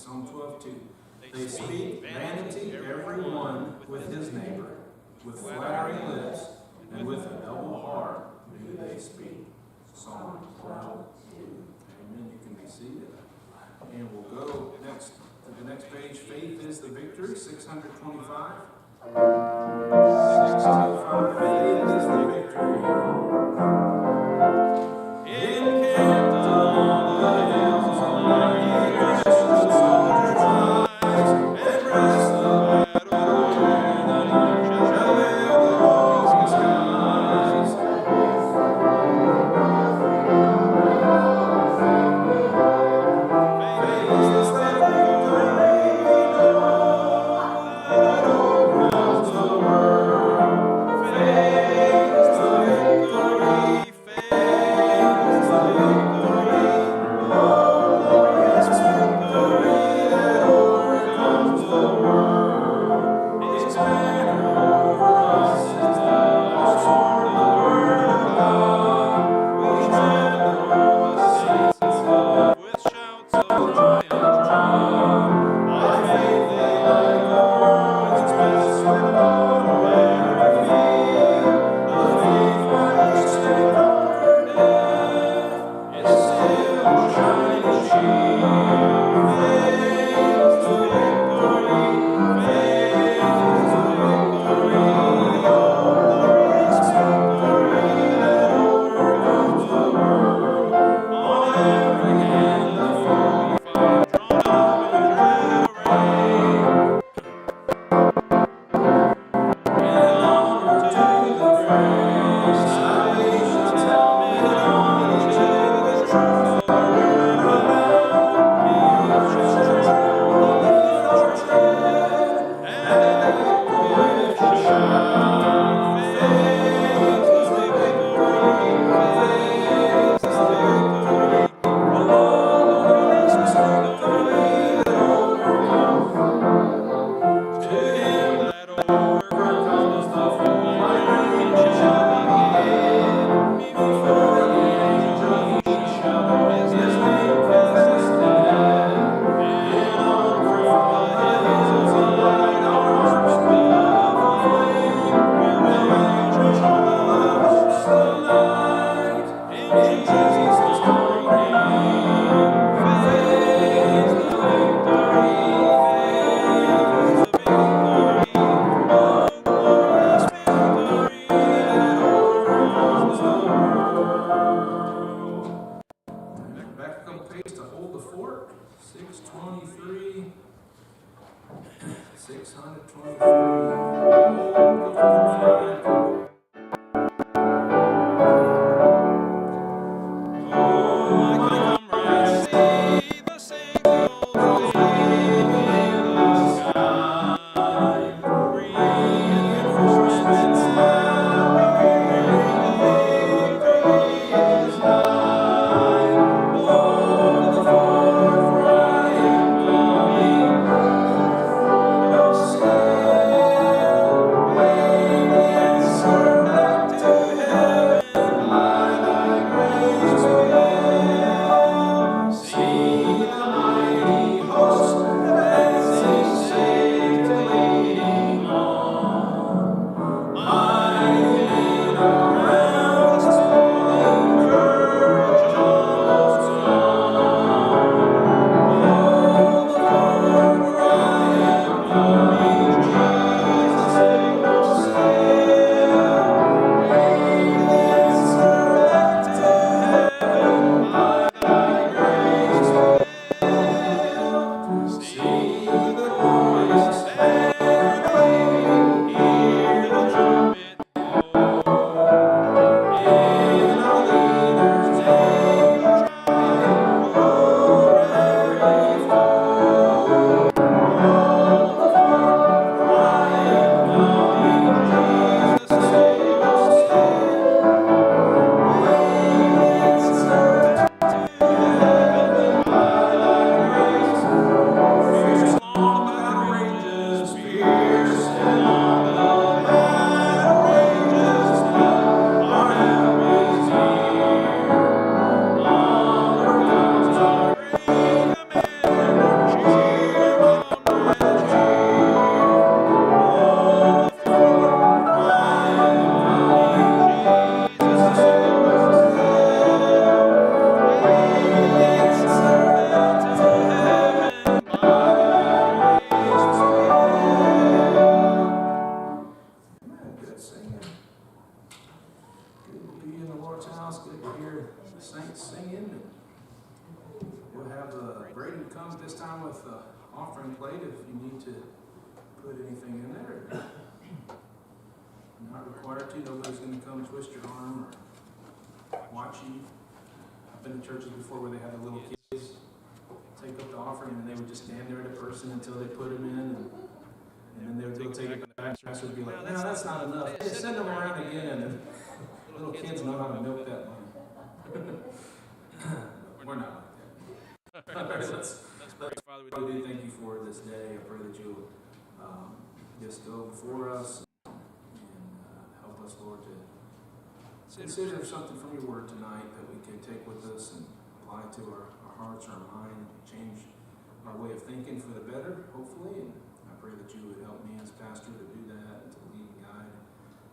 Psalm 12:2. They speak vanity, every one with his neighbor, with flattering lips, and with a double heart do they speak. Psalm 12:2. Amen. You can be seated. And we'll go next to the next page. Faith is the victory, 625. 625. Faith is the victory. Encamped on the hills of mighty Christian soldiers rise, and rest the battle where the moon shall veil the rosy skies. Faith is the victory, that overcomes the world. Faith is the victory. Faith is the victory. Oh, glorious victory that overcomes the world. His banner over us is the sword of the word of God. We trample on the saints above with shouts of triumph. By faith they like a whirlwind's pass swept over every field. The faith by which they conquered death is still a shining shield. Faith is the victory. Faith is the victory. Oh, glorious victory that overcomes the world. On every hand the foe we find, drawn up in dread array. And onward to the praise, salvation's helmet on, each day the truth of the word around me shall tremble beneath our tread, and echo it shall shout. Faith is the victory, faith is the victory, oh, glorious victory that overcomes. To him that overcomes the foe, my reign shall begin. Before the angels he shall his name confess dead. And on from the hills of Zion our harps will aflame. We will rejoice on the hosts of night in Jesus' holy name. Faith is the victory. Faith is the victory. Oh, glorious victory that overcomes the world. Back a couple pages to hold the fort. 623. 623. Hold the fort. Oh, my comrades, see the signals gleaming in the sky. Reinforcements now appearing, the victory is nigh. Hold the fort, for I am coming. No sin come at this time with the offering plate if you need to put anything in there. You're not required to. Nobody's going to come twist your arm or watch you. I've been to churches before where they had the little kids take up the offering and they would just stand there at a person until they put them in, and then they would go take it back. The pastor would be like, no, that's not enough. Hey, send them around again. And little kids know how to milk that money. We're not like that. All right, let's pray. Father, we do thank you for this day. I pray that you'll just go before us and help us, Lord, to consider something from your word tonight that we can take with us and apply to our hearts, our mind, change our way of thinking for the better, hopefully. And I pray that you would help me as pastor to do that and to lead and guide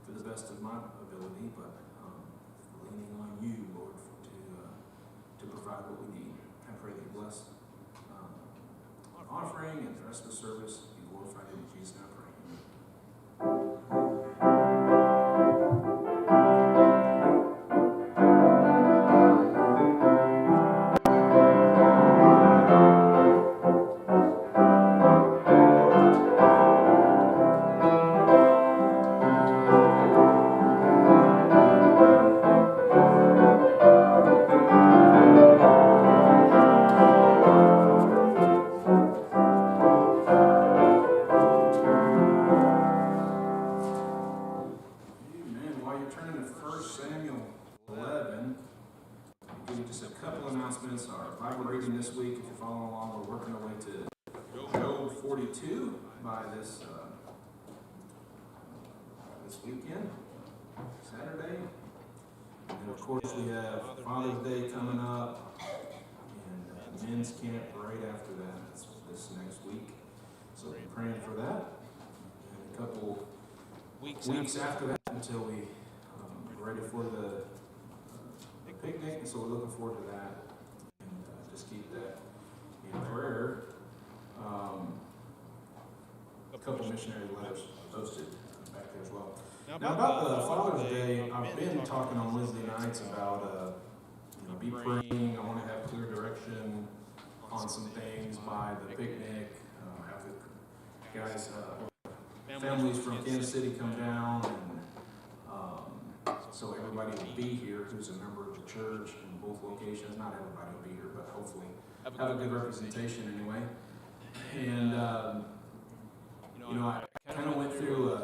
to the best of my ability, but leaning on you, Lord, to provide what we need. I pray that you bless our offering and the rest of the service. Be glorified in Jesus' name, I pray. This weekend, Saturday, and of course we have Father's Day coming up, and men's camp right after that. It's this next week, so we're praying for that. And a couple weeks after that until we get ready for the picnic, and so we're looking forward to that. And just keep that in prayer. A couple missionary letters posted back there as well. Now about the Father's Day, I've been talking on Wednesday nights about, be praying. I want to have clear direction on some things by the picnic. Have the guys, families from Kansas City come down, and so everybody will be here who's a member of the church in both locations. Not everybody will be here, but hopefully have a good representation anyway. And I kind of went through I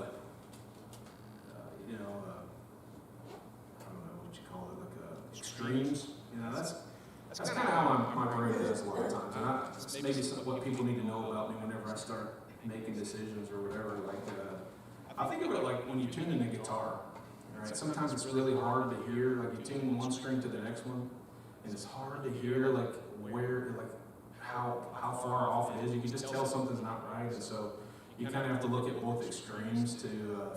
don't know what you call it, like extremes. That's kind of how my brain does a lot of times. And it's maybe what people need to know about me whenever I start making decisions or whatever. Like, I think of it like when you tune in a guitar. Right? Sometimes it's really hard to hear. Like you tune one string to the next one, and it's hard to hear like where, like how far off it is. You can just tell something's not right, and so you kind of have to look at both extremes to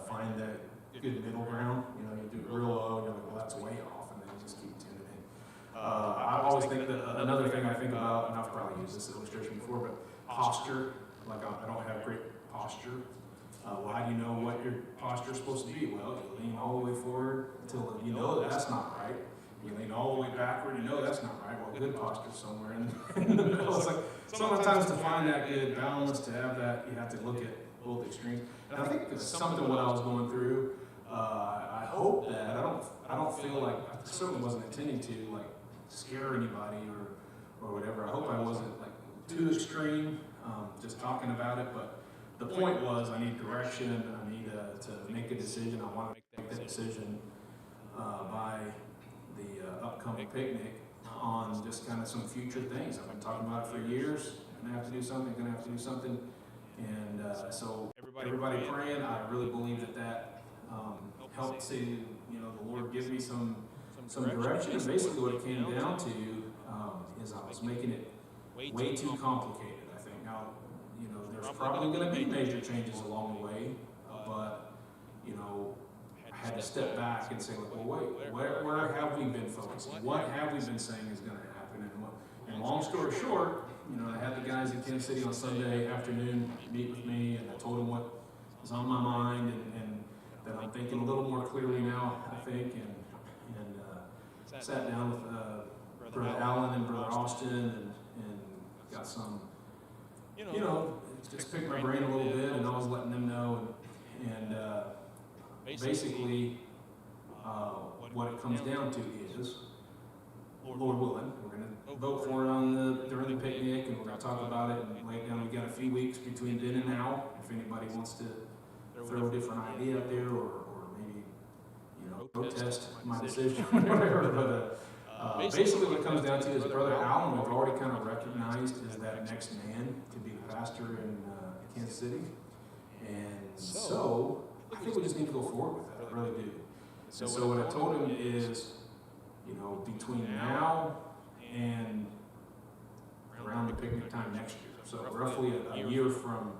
find that good middle ground. You do it real low, and you're like, well, that's way off, and then you just keep tuning in. I always think that another thing I think about, and I've probably used this illustration before, but posture. Like I don't have great posture. Well, how do you know what your posture is supposed to be? Well, you lean all the way forward until you know that's not right. You lean all the way backward, you know that's not right. Well, good posture somewhere in the middle. It's like sometimes to find that good balance, to have that, you have to look at both extremes. And I think it's something what I was going through. I hope that I don't feel like I certainly wasn't intending to like scare anybody or whatever. I hope I wasn't like too extreme, just talking about it. But the point was, I need direction. I need to make a decision. I want to make that decision by the upcoming picnic on just kind of some future things. I've been talking about it for years. Gonna have to do something. Gonna have to do something. And so everybody praying. I really believe that helped to the Lord give me some direction. And basically, what it came down to is I was making it way too complicated. I think now there's probably going to be major changes along the way, but I had to step back and say, like, well, wait, where have we been focusing? What have we been saying is going to happen? And long story short, I had the guys in Kansas City on Sunday afternoon meet with me, and I told them what was on my mind, and that I'm thinking a little more clearly now, I think, and sat down with Brother Allen and Brother Austin and got some, just picked my brain a little bit, and I was letting them know, and basically, what it comes down to is, Lord willing, we're going to vote for it during the picnic, and we're going to talk about it and lay it down. We've got a few weeks between then and now. If anybody wants to throw a different idea out there, or maybe, protest my decision, whatever. But basically, what it comes down to is Brother Allen, we've already kind of recognized as that next man to be the pastor in Kansas City. And so, I think we just need to go forward with that. I really do. And so what I told him is, between now and around the picnic time next year, so roughly a year from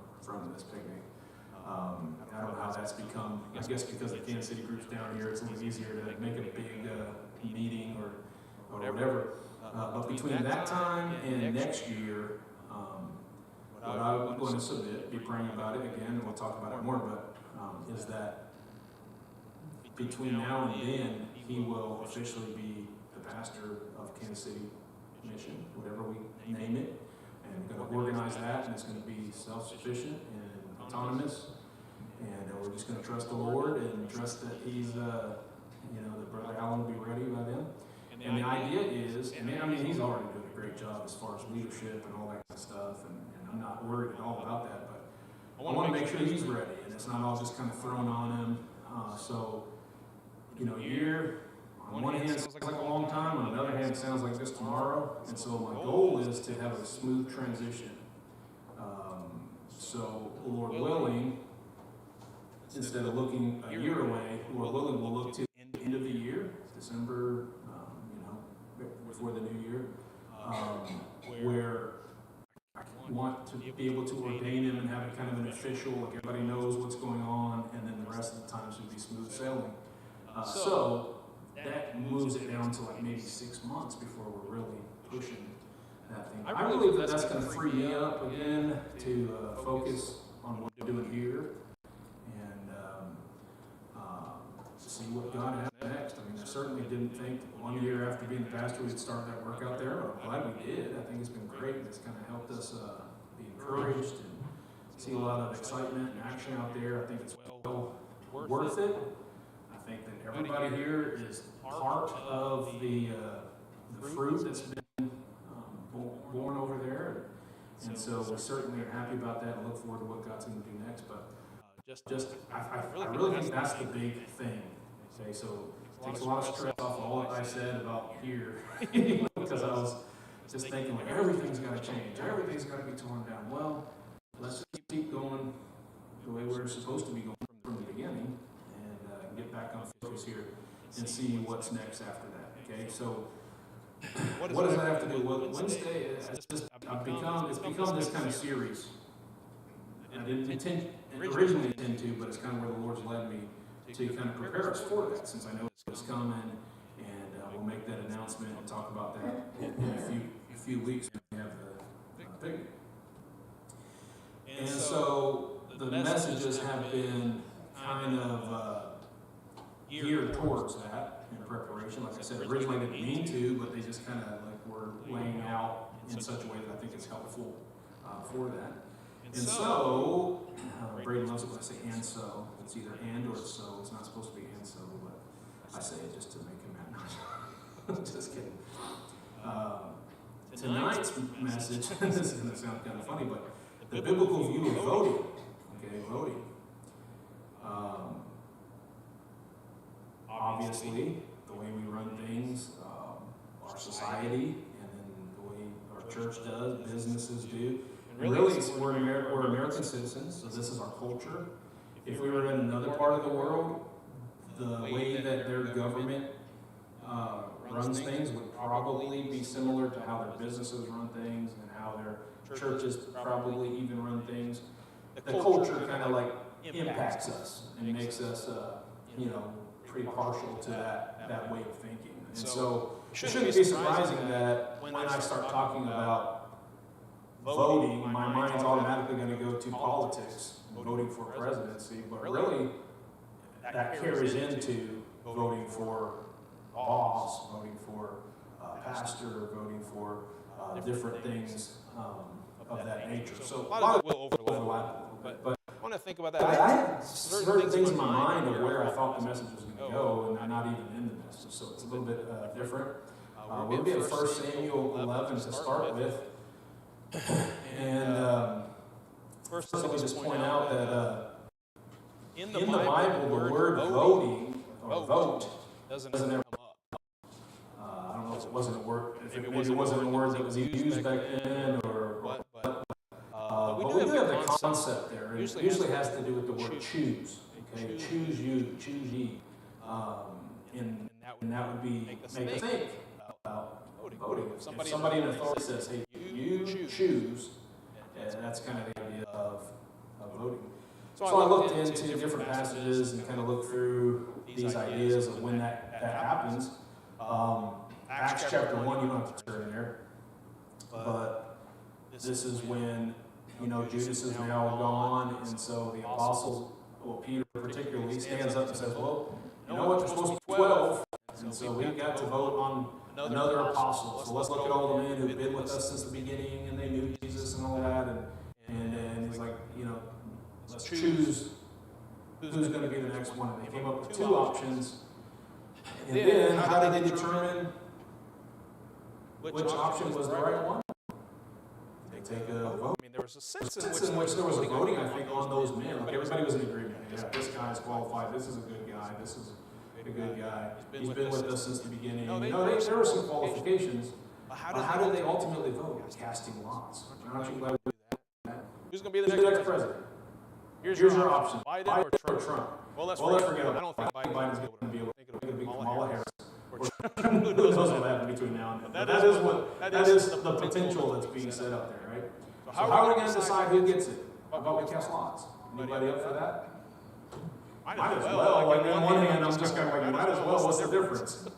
this picnic. I don't know how that's become. I guess because the Kansas City group's down here, it's a little easier to make it a big meeting or whatever. But between that time and next year, what I'm going to submit, be praying about it again, and we'll talk about it more, but is that between now and then, he will officially be the pastor of Kansas City Mission, whatever we name it, and we're going to organize that, and it's going to be self-sufficient and autonomous, and we're just going to trust the Lord and trust that he's, that Brother Allen will be ready by then. And the idea is, and he's already doing a great job as far as leadership and all that kind of stuff, and I'm not worried at all about that, but I want to make sure he's ready, and it's not all just kind of thrown on him. So, a year, on one hand, sounds like a long time, on another hand, it sounds like just tomorrow, and so my goal is to have a smooth transition. So, Lord willing, instead of looking a year away, Lord willing, we'll look to the end of the year, December, before the new year, where I want to be able to ordain him and have it kind of an official, like everybody knows what's going on, and then the rest of the time should be smooth sailing. So that moves it down to like maybe 6 months before we're really pushing that thing. I believe that that's going to free me up again to focus on what we're doing here and see what God has next. I certainly didn't think 1 year after being the pastor we'd start that work out there, but I'm glad we did. I think it's been great. It's kind of helped us be encouraged and see a lot of excitement and action out there. I think it's well worth it. I think that everybody here is part of the fruit that's been born over there. And so we certainly are happy about that and look forward to what God's going to do next. But I really think that's the big thing. Okay, so it takes a lot of stress off all that I said about here, because I was just thinking like everything's got to change, everything's got to be torn down. Well, let's just keep going the way we're supposed to be going from the beginning, and get back on focus here and see what's next after that. Okay, so what does that have to do? Well, Wednesday, it's become this kind of series. I didn't originally intend to, but it's kind of where the Lord's led me to kind of prepare us for that, since I know it's coming, and we'll make that announcement and talk about that in a few weeks when we have the picnic. And so the messages have been kind of geared towards that in preparation. Like I said, originally I didn't mean to, but they just kind of like were laying out in such a way that I think is helpful for that. And so, Braden loves it when I say and so. It's either and or so. It's not supposed to be and so, but I say it just to make him mad. Just kidding. Tonight's message, this is going to sound kind of funny, but the biblical view of voting. Okay, voting. Obviously, the way we run things, our society, and then the way our church does, businesses do. And really, we're American citizens, so this is our culture. If we were in another part of the world, the way that their government runs things would probably be similar to how their businesses run things and how their churches probably even run things. The culture kind of like impacts us and makes us, pretty partial to that way of thinking. And so it shouldn't be surprising that when I start talking about voting, my mind's automatically going to go to politics, voting for presidency, but really that carries into voting for boss, voting for pastor, voting for different things of that nature. So a lot of it will overlap. overlap a little bit. But I want to think about I that. had certain things in my mind of where I thought the message was going to go, and I'm not even in the message, so it's a little bit different. We'll be at 1 Samuel 11 to start with. And first, let me just point out that in the Bible, the word voting or vote doesn't ever come up. I don't know if it wasn't a word, if maybe it wasn't a word that was used back then, or what. But we do have the concept there. It usually has to do with the word choose. Okay, choose you, choose ye. And that would be make us think about voting. If somebody in authority says, hey, you choose, that's kind of the idea of voting. So I looked into different passages and kind of looked through these ideas of when that happens. Acts chapter 1, you don't have to turn there. But this is when, Judas is now gone, and so the apostles, well, Peter particularly, stands up and says, well, you know what, there's supposed to be 12, and so we've got to vote on another apostle. So let's look at all the men who've been with us since the beginning, and they knew Jesus and all that, and he's like, let's choose who's going to be the next one. And they came up with two options, and then how did they determine which option was the right one? They take a vote. There was a sense in which there was a voting, I think, on those men. Like everybody was in agreement. Yeah, this guy's qualified. This is a good guy. This is a good guy. He's been with us since the beginning. There were some qualifications. How did they ultimately vote? Casting lots. Aren't you glad we do that? Who's going to be the next president? Here's your option. Biden or Trump? Well, let's forget it. I don't think Biden's going to be able to be Kamala Harris. Who knows what will happen between now and then? That is the potential that's being set up there, right? So how are we going to decide who gets it? How about we cast lots? Anybody up for that? Might as well. Like on one hand, I'm just kind of like, might as well. What's the difference?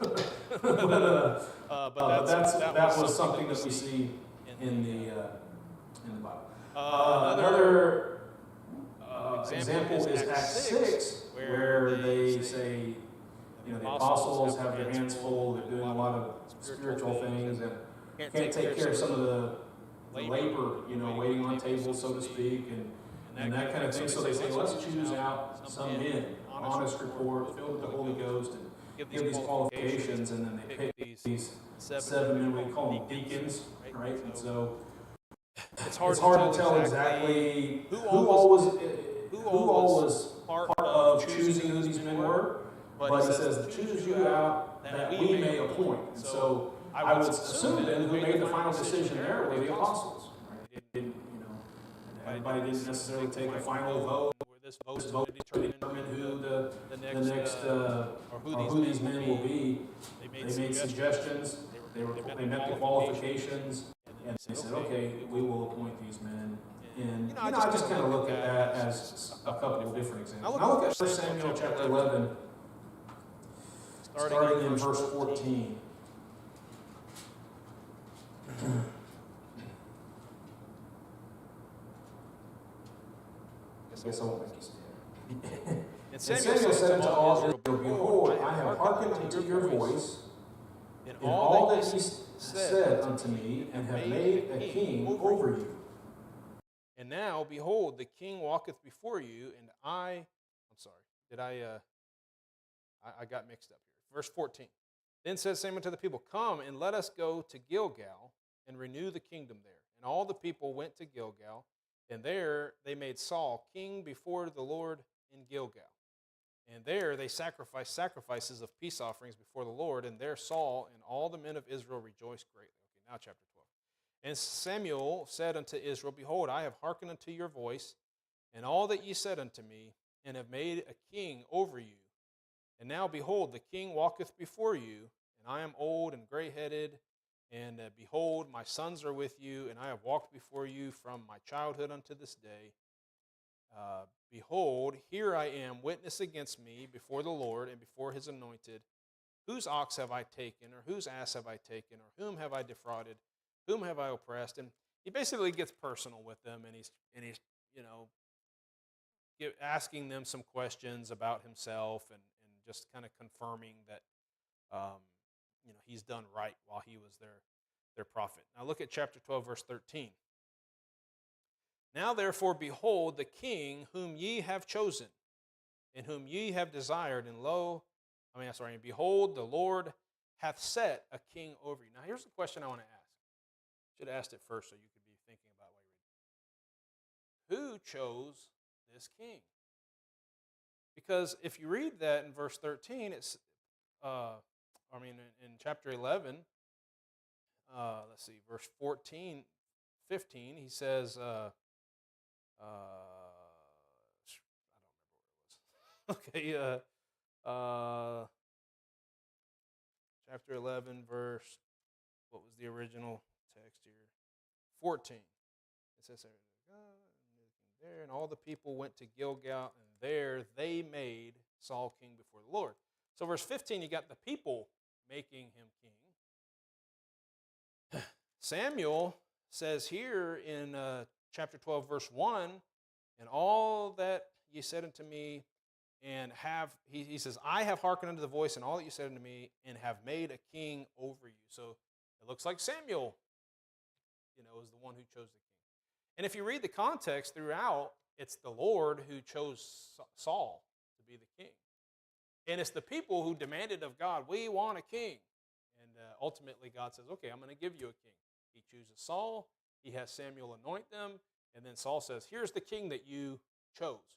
but that was something that we see in the Bible. Another example is Acts 6, where they say, the apostles have their hands full, they're doing a lot of spiritual things, and can't take care of some of the labor, waiting on tables, so to speak, and that kind of thing. So they say, let's choose out some men, honest report, filled with the Holy Ghost, and give these qualifications, and then they pick these 7 men, we call them deacons, right? And so it's hard to tell exactly who all was part of choosing who these men were. But he says, choose you out that we may appoint. And so I would assume then who made the final decision there were the apostles. Right? Everybody didn't necessarily take a final vote. This vote to determine who the next or who these men will be. They made suggestions. They met the qualifications, and they said, okay, we will appoint these men. And I just kind of look at that as a couple of different examples. I look at 1 Samuel chapter 11. Starting in verse 14. I guess I won't make you stand. And Samuel said unto all Israel, behold, I have hearkened unto your voice in all that ye said unto me, and have made a king over you. And now, behold, the king walketh before you, and I got mixed up here. Verse 14. Then says Samuel to the people, come and let us go to Gilgal and renew the kingdom there. And all the people went to Gilgal, and there they made Saul king before the Lord in Gilgal. And there they sacrificed sacrifices of peace offerings before the Lord, and there Saul and all the men of Israel rejoiced greatly. Okay, now chapter 12. And Samuel said unto Israel, behold, I have hearkened unto your voice, and all that ye said unto me, and have made a king over you. And now, behold, the king walketh before you, and I am old and gray-headed, and behold, my sons are with you, and I have walked before you from my childhood unto this day. Behold, here I am, witness against me before the Lord and before his anointed. Whose ox have I taken, or whose ass have I taken, or whom have I defrauded? Whom have I oppressed? And he basically gets personal with them, and he's asking them some questions about himself, and just kind of confirming that he's done right while he was there. their prophet. Now look at chapter 12, verse 13. Now therefore, behold, the king whom ye have chosen, and whom ye have desired, and behold, the Lord hath set a king over you. Now here's the question I want to ask. Should have asked it first so you could be thinking about what you're reading. Who chose this king? Because if you read that in verse 13, it's, in chapter 11, let's see, verse 14, 15, he says, I don't remember where it was. Okay, chapter 11, verse, what was the original text here? 14. It says there, and all the people went to Gilgal, and there they made Saul king before the Lord. So verse 15, you got the people making him king. Samuel says here in chapter 12, verse 1, and all that ye said unto me, and he says, I have hearkened unto the voice and all that you said unto me, and have made a king over you. So it looks like Samuel, is the one who chose the king. And if you read the context throughout, it's the Lord who chose Saul to be the king. And it's the people who demanded of God, we want a king. And ultimately God says, okay, I'm going to give you a king. He chooses Saul, he has Samuel anoint them, and then Saul says, here's the king that you chose.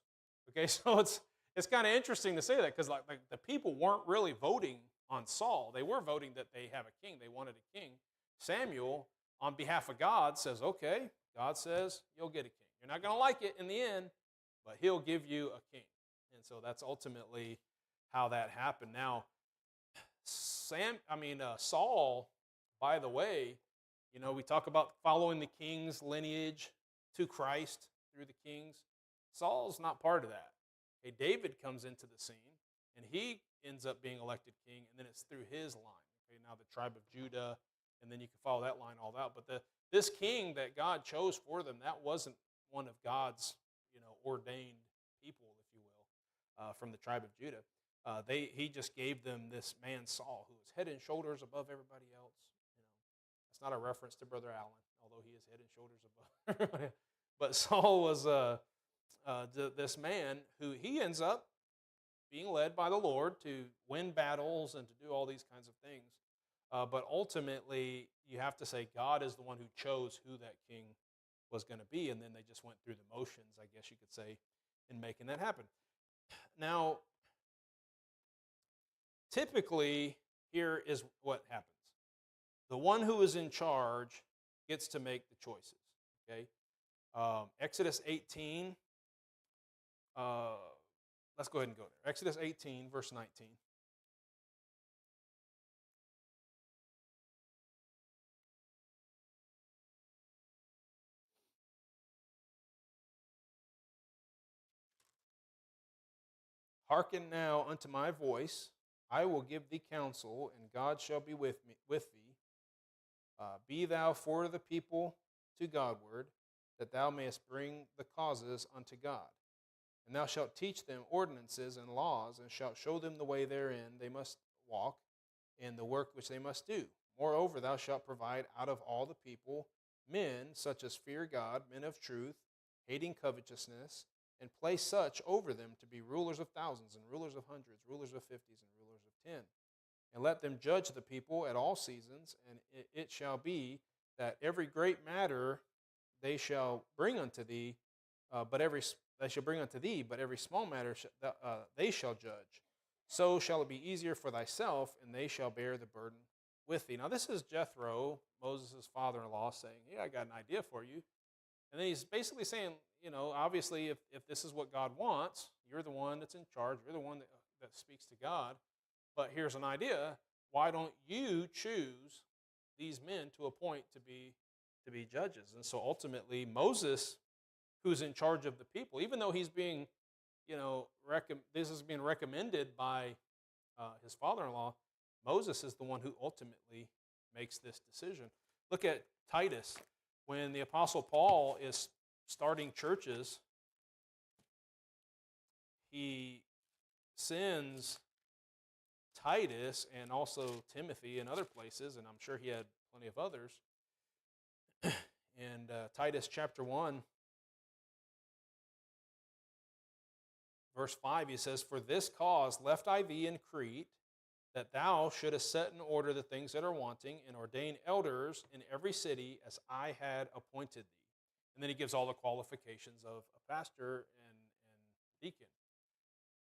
Okay, so it's kind of interesting to say that, because like the people weren't really voting on Saul. They were voting that they have a king. They wanted a king. Samuel, on behalf of God, says, okay, God says you'll get a king. You're not going to like it in the end, but he'll give you a king. And so that's ultimately how that happened. Now, Saul, by the way, we talk about following the king's lineage to Christ through the kings. Saul's not part of that. Okay, David comes into the scene, and he ends up being elected king, and then it's through his line. Okay, now the tribe of Judah, and then you can follow that line all out. But this king that God chose for them, that wasn't one of God's ordained people, if you will, from the tribe of Judah. He just gave them this man Saul, who was head and shoulders above everybody else. That's not a reference to Brother Allen, although he is head and shoulders above everybody. But Saul was this man who he ends up being led by the Lord to win battles and to do all these kinds of things. But ultimately, you have to say God is the one who chose who that king was going to be, and then they just went through the motions, I guess you could say, in making that happen. Now, typically, here is what happens. The one who is in charge gets to make the choices, okay? Exodus 18, let's go ahead and go there. Exodus 18, verse 19. Hearken now unto my voice. I will give thee counsel, and God shall be with thee. Be thou for the people to Godward, that thou mayest bring the causes unto God. And thou shalt teach them ordinances and laws, and shalt show them the way therein they must walk, and the work which they must do. Moreover, thou shalt provide out of all the people men such as fear God, men of truth, hating covetousness, and place such over them to be rulers of thousands, and rulers of hundreds, rulers of fifties, and rulers of 10. And let them judge the people at all seasons, and it shall be that every great matter they shall bring unto thee, but every small matter they shall judge. So shall it be easier for thyself, and they shall bear the burden with thee. Now this is Jethro, Moses' father-in-law, saying, I got an idea for you. And then he's basically saying, obviously if this is what God wants, you're the one that's in charge, you're the one that speaks to God, but here's an idea. Why don't you choose these men to appoint to be judges? And so ultimately Moses, who's in charge of the people, even though he's being, this is being recommended by his father-in-law, Moses is the one who ultimately makes this decision. Look at Titus. When the Apostle Paul is starting churches, he sends Titus and also Timothy and other places, and I'm sure he had plenty of others, And Titus chapter 1, verse 5, he says, "For this cause left I thee in Crete, that thou shouldest set in order the things that are wanting, and ordain elders in every city as I had appointed thee." And then he gives all the qualifications of a pastor and deacon.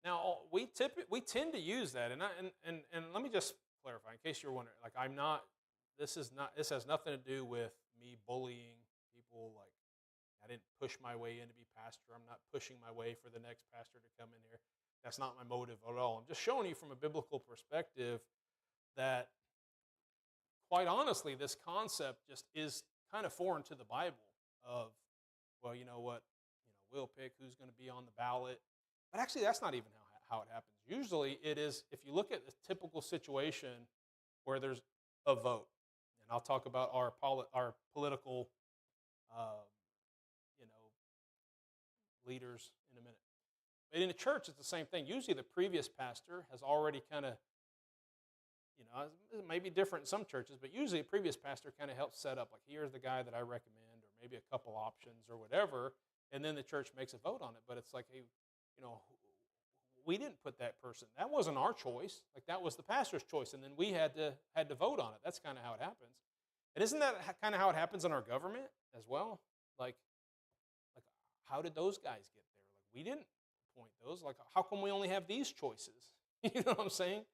Now, we tend to use that, and let me just clarify in case you're wondering. Like, I'm not. This has nothing to do with me bullying people. Like, I didn't push my way in to be pastor. I'm not pushing my way for the next pastor to come in here. That's not my motive at all. I'm just showing you from a biblical perspective that, quite honestly, this concept just is kind of foreign to the Bible. Of, well, you know what, we'll pick who's going to be on the ballot. But actually, that's not even how it happens. Usually, it is, if you look at the typical situation where there's a vote, and I'll talk about our political, uh, you know, leaders in a minute. But in a church, it's the same thing. Usually, the previous pastor has already kind of, it may be different in some churches, but usually a previous pastor kind of helps set up, like, here's the guy that I recommend, or maybe a couple options or whatever, and then the church makes a vote on it. But it's like, hey, we didn't put that person. That wasn't our choice. Like, that was the pastor's choice, and then we had to vote on it. That's kind of how it happens. And isn't that kind of how it happens in our government as well? Like, how did those guys get there? Like, we didn't appoint those. Like, how come we only have these choices? You know what I'm saying?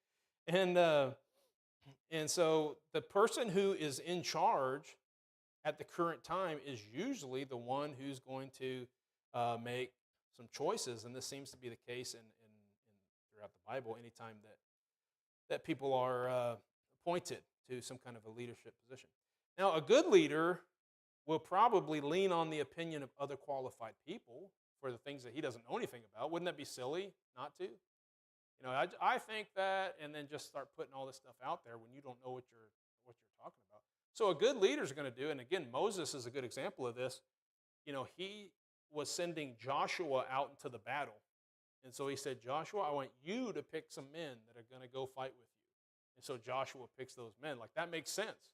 And so the person who is in charge at the current time is usually the one who's going to make some choices, and this seems to be the case in throughout the Bible. Anytime that people are appointed to some kind of a leadership position. Now, a good leader will probably lean on the opinion of other qualified people for the things that he doesn't know anything about. Wouldn't that be silly not to? I think that, and then just start putting all this stuff out there when you don't know what you're talking about. So a good leader is going to do, and again, Moses is a good example of this. He was sending Joshua out into the battle, and so he said, "Joshua, I want you to pick some men that are going to go fight with you." And so Joshua picks those men. Like, that makes sense.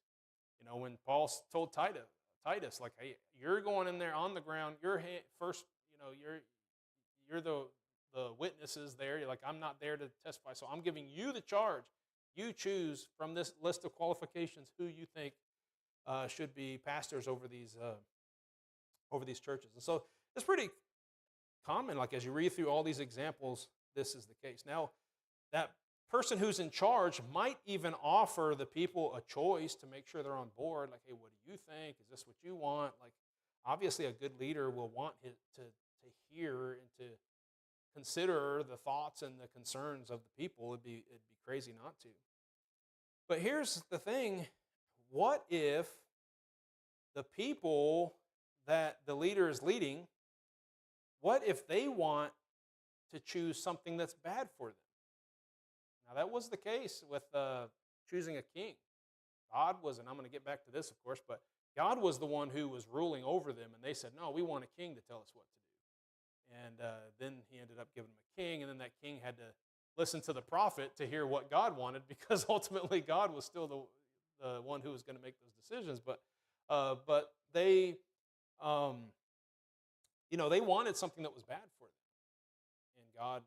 When Paul told Titus, like, "Hey, you're going in there on the ground. You're first. You're the witnesses there. You're like, I'm not there to testify, so I'm giving you the charge. You choose from this list of qualifications who you think should be pastors over these churches." And so it's pretty common. Like, as you read through all these examples, this is the case. Now, that person who's in charge might even offer the people a choice to make sure they're on board. Like, hey, what do you think? Is this what you want? Like, obviously, a good leader will want to hear and to consider the thoughts and the concerns of the people. It'd be crazy not to. But here's the thing: what if the people that the leader is leading, what if they want to choose something that's bad for them? Now, that was the case with choosing a king. God was, and I'm going to get back to this, of course, but God was the one who was ruling over them, and they said, "No, we want a king to tell us what to do." And then he ended up giving them a king, and then that king had to listen to the prophet to hear what God wanted, because ultimately God was still the one who was going to make those decisions. But they, they wanted something that was bad for them, and God,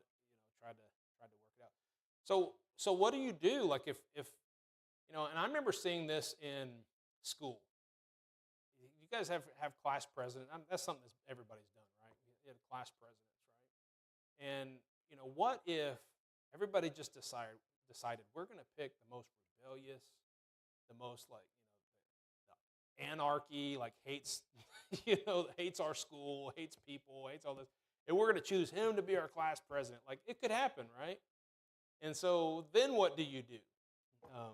tried to work it out. So what do you do? Like, if and I remember seeing this in school. You guys have class president. That's something that everybody's done, right? You had class presidents, right? And what if everybody just decided we're going to pick the most rebellious, the most, like, the anarchy, like, hates hates our school, hates people, hates all this, and we're going to choose him to be our class president. Like, it could happen, right? And so then what do you do? I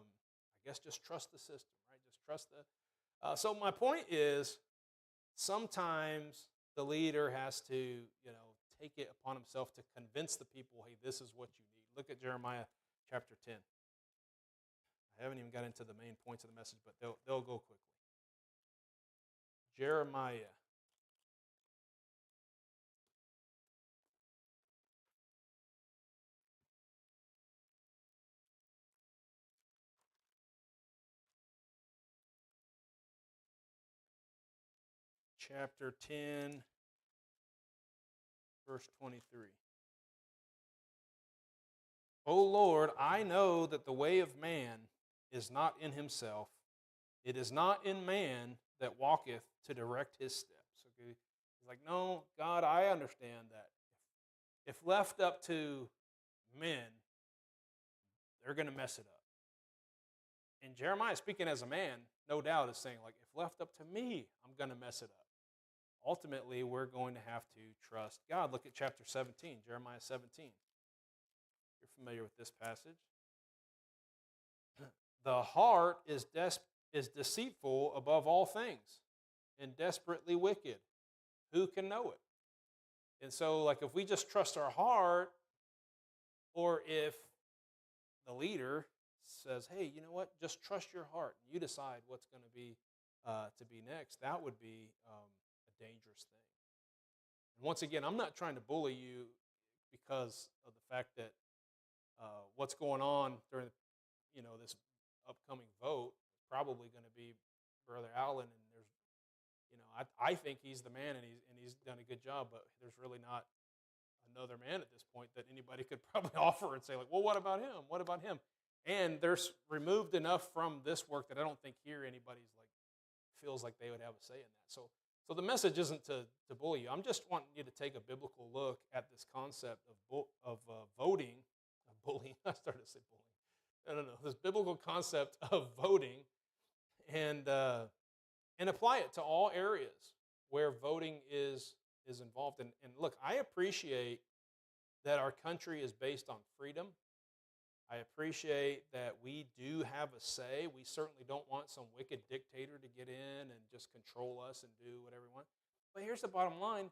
guess just trust the system, right? Just trust the. So my point is, sometimes the leader has to, take it upon himself to convince the people, hey, this is what you need. Look at Jeremiah chapter 10. I haven't even got into the main points of the message, but they'll go quickly. Jeremiah chapter 10, verse 23. O Lord, I know that the way of man is not in himself. It is not in man that walketh to direct his steps. Okay? He's like, no, God, I understand that. If left up to men, they're going to mess it up. And Jeremiah, speaking as a man, no doubt is saying, like, if left up to me, I'm going to mess it up. Ultimately, we're going to have to trust God. Look at chapter 17, Jeremiah 17. You're familiar with this passage. The heart is deceitful above all things and desperately wicked. Who can know it? And so, like, if we just trust our heart, or if the leader says, hey, you know what, just trust your heart, and you decide what's going to be next, that would be a dangerous thing. And once again, I'm not trying to bully you because of the fact that what's going on during this upcoming vote is probably going to be Brother Allen, and there's I think he's the man, and he's done a good job, but there's really not another man at this point that anybody could probably offer and say, like, well, what about him? What about him? And there's removed enough from this work that I don't think here anybody's like feels like they would have a say in that. So the message isn't to bully you. I'm just wanting you to take a biblical look at this concept of voting, of bullying. I started to say bullying. I don't know, this biblical concept of voting, and apply it to all areas where voting is involved. And look, I appreciate that our country is based on freedom. I appreciate that we do have a say. We certainly don't want some wicked dictator to get in and just control us and do whatever we want. But here's the bottom line.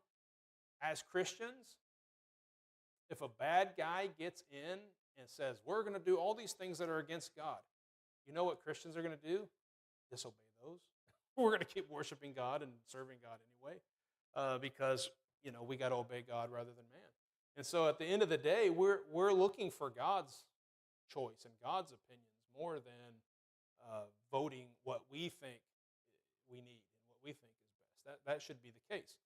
As Christians, if a bad guy gets in and says, we're going to do all these things that are against God, you know what Christians are going to do? Disobey those. We're going to keep worshiping God and serving God anyway, because we got to obey God rather than man. And so at the end of the day, we're looking for God's choice and God's opinions more than voting what we think we need and what we think is best. That should be the case.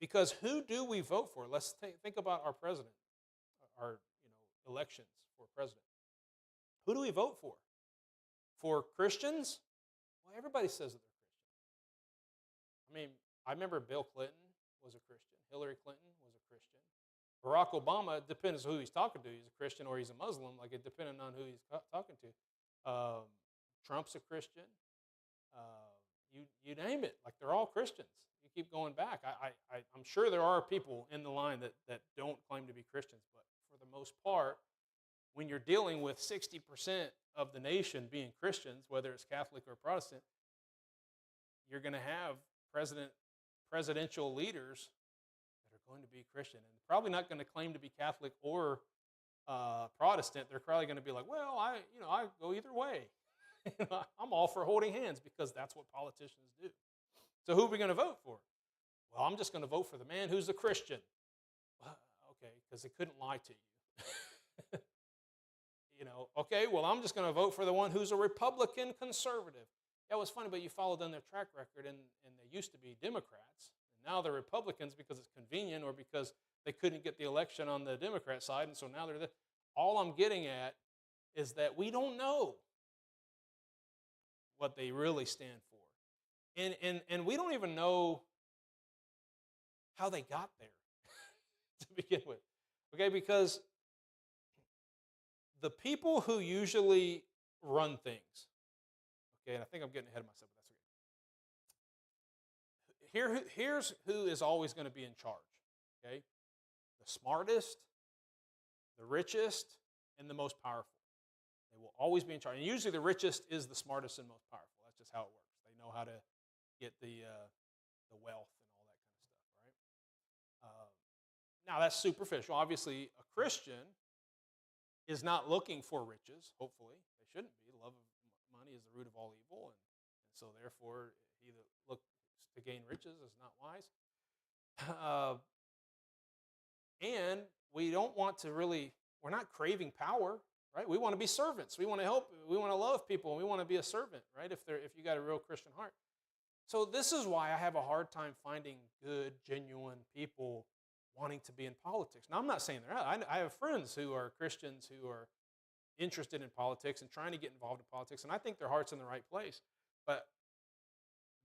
Because who do we vote for? Let's think about our president, our elections for president. Who do we vote for? For Christians? Well, everybody says that they're Christian. I mean, I remember Bill Clinton was a Christian. Hillary Clinton was a Christian. Barack Obama, it depends who he's talking to. He's a Christian or he's a Muslim, like it depending on who he's talking to. Trump's a Christian. You name it. Like, they're all Christians. You keep going back. I'm sure there are people in the line that don't claim to be Christians, but for the most part, when you're dealing with 60% of the nation being Christians, whether it's Catholic or Protestant, you're going to have presidential leaders that are going to be Christian, and probably not going to claim to be Catholic or Protestant. They're probably going to be like, well, I go either way. I'm all for holding hands because that's what politicians do. So who are we going to vote for? Well, I'm just going to vote for the man who's a Christian. Okay, because they couldn't lie to you. Okay, well, I'm just going to vote for the one who's a Republican conservative. That was funny, but you followed on their track record, and they used to be Democrats, and now they're Republicans because it's convenient or because they couldn't get the election on the Democrat side, and so now they're all I'm getting at is that we don't know what they really stand for. And we don't even know how they got there to begin with. Okay, because the people who usually run things, okay, and I think I'm getting ahead of myself, but that's okay. Here's who is always going to be in charge, okay? The smartest, the richest, and the most powerful. They will always be in charge. And usually the richest is the smartest and most powerful. That's just how it works. They know how to get the wealth and all that kind of stuff, right? Now, that's superficial. Obviously, a Christian is not looking for riches, hopefully. They shouldn't be. The love of money is the root of all evil, and so therefore, he that looks to gain riches is not wise. And we don't want to we're not craving power, right? We want to be servants. We want to help. We want to love people, and we want to be a servant, right? If you got a real Christian heart. So this is why I have a hard time finding good, genuine people wanting to be in politics. Now, I'm not saying they're not. I have friends who are Christians who are interested in politics and trying to get involved in politics, and I think their heart's in the right place. But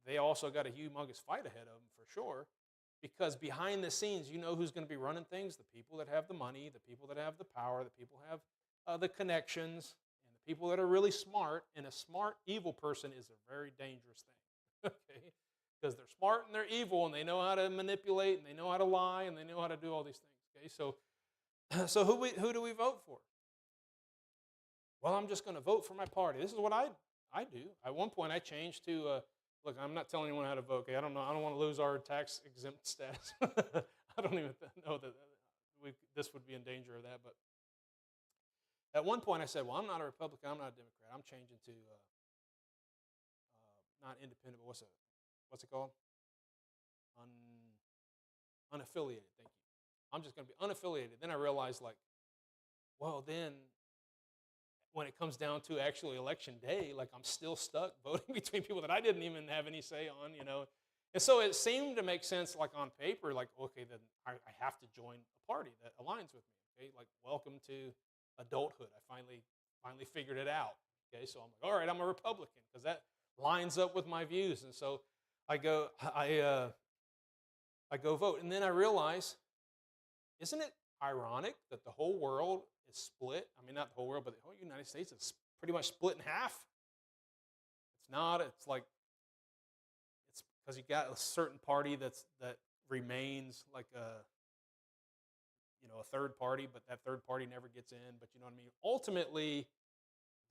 they also got a humongous fight ahead of them for sure, because behind the scenes, you know who's going to be running things: the people that have the money, the people that have the power, the people who have the connections, and the people that are really smart. And a smart, evil person is a very dangerous thing, okay? Because they're smart and they're evil, and they know how to manipulate, and they know how to lie, and they know how to do all these things, okay? So, so who do we vote for? Well, I'm just going to vote for my party. This is what I do. At one point, I changed to look. I'm not telling anyone how to vote. Okay, I don't know. I don't want to lose our tax exempt status. I don't even know that this would be in danger of that. But at one point, I said, "Well, I'm not a Republican. I'm not a Democrat. I'm changing to not independent. But what's it called? Unaffiliated. Thank you. I'm just going to be unaffiliated." Then I realized, like, well, then when it comes down to actually election day, like I'm still stuck voting between people that I didn't even have any say on, you know. And so it seemed to make sense, like on paper, like, okay, then I have to join a party that aligns with me. Okay, like welcome to adulthood. I finally figured it out. Okay, so I'm like, all right, I'm a Republican because that lines up with my views. And so I go, I go vote, and then I realize, isn't it ironic that the whole world is split? I mean, not the whole world, but the whole United States is pretty much split in half. It's not. It's like it's because you got a certain party that remains like a third party, but that third party never gets in. But you know what I mean? Ultimately,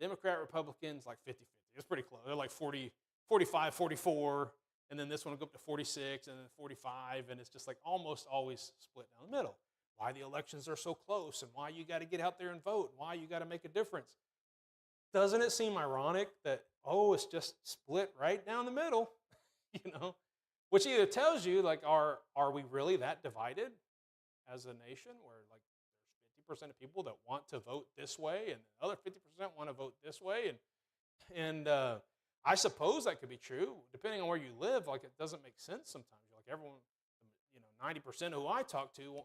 Democrat, Republicans, like 50-50. It's pretty close. They're like 40, 45, 44, and then this one will go up to 46, and then 45, and it's just like almost always split down the middle. Why the elections are so close, and why you got to get out there and vote, and why you got to make a difference. Doesn't it seem ironic that, oh, it's just split right down the middle, you know? Which either tells you, like, are we really that divided as a nation where, like, there's 50% of people that want to vote this way and the other 50% want to vote this way? And I suppose that could be true. Depending on where you live, like, it doesn't make sense sometimes. Like, everyone, 90% who I talk to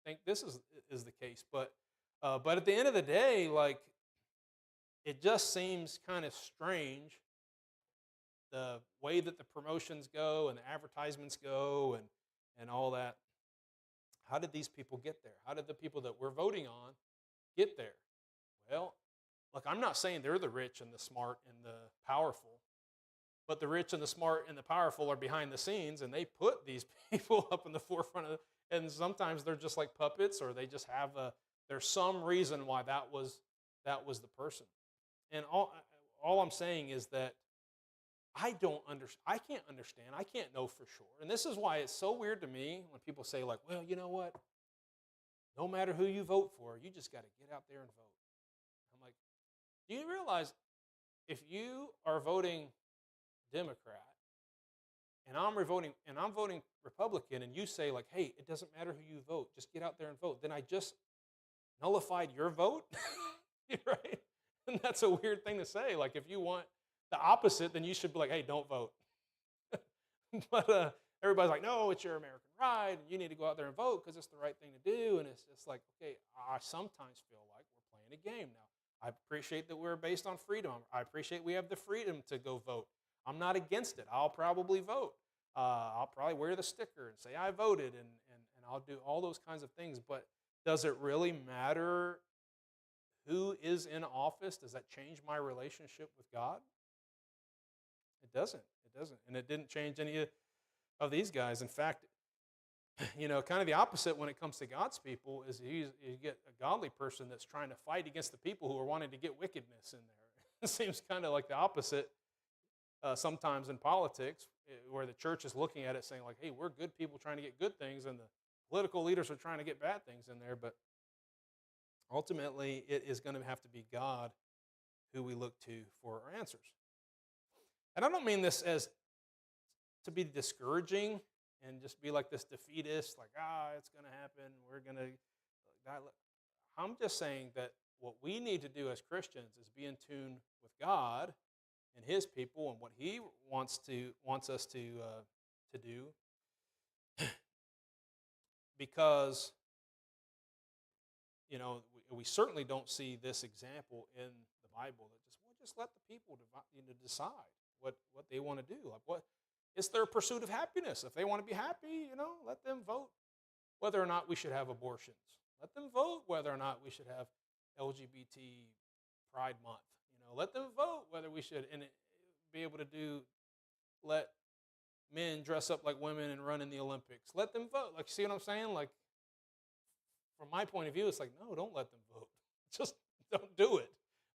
think this is the case. But at the end of the day, like, it just seems kind of strange the way that the promotions go and the advertisements go and all that. How did these people get there? How did the people that we're voting on get there? Well, look, I'm not saying they're the rich and the smart and the powerful, but the rich and the smart and the powerful are behind the scenes, and they put these people up in the forefront of. And sometimes they're just like puppets, or they just have there's some reason why that was the person. And all I'm saying is that I can't understand. I can't know for sure. And this is why it's so weird to me when people say, like, well, you know what? No matter who you vote for, you just got to get out there and vote. I'm like, do you realize if you are voting Democrat and I'm voting Republican, and you say, like, hey, it doesn't matter who you vote, just get out there and vote, then I just nullified your vote? Right? And that's a weird thing to say. Like, if you want the opposite, then you should be like, hey, don't vote. But everybody's like, no, it's your American right, and you need to go out there and vote because it's the right thing to do. And it's just like, okay, I sometimes feel like we're playing a game now. I appreciate that we're based on freedom. I appreciate we have the freedom to go vote. I'm not against it. I'll probably vote. I'll probably wear the sticker and say I voted, and I'll do all those kinds of things. But does it really matter who is in office? Does that change my relationship with God? It doesn't. It doesn't. And it didn't change any of these guys. In fact, kind of the opposite when it comes to God's people is you get a godly person that's trying to fight against the people who are wanting to get wickedness in there. It seems kind of like the opposite sometimes in politics, where the church is looking at it saying, like, hey, we're good people trying to get good things, and the political leaders are trying to get bad things in there. But ultimately, it is going to have to be God who we look to for our answers. And I don't mean this as to be discouraging and just be like this defeatist, like, it's going to happen, we're going to. I'm just saying that what we need to do as Christians is be in tune with God and His people and what He wants us to do, because we certainly don't see this example in the Bible that just let the people decide what they want to do. Like, what it's their pursuit of happiness. If they want to be happy, let them vote whether or not we should have abortions. Let them vote whether or not we should have LGBT Pride Month. Let them vote whether we should be able to let men dress up like women and run in the Olympics. Let them vote. Like, see what I'm saying? Like, from my point of view, it's like, no, don't let them vote. Just don't do it.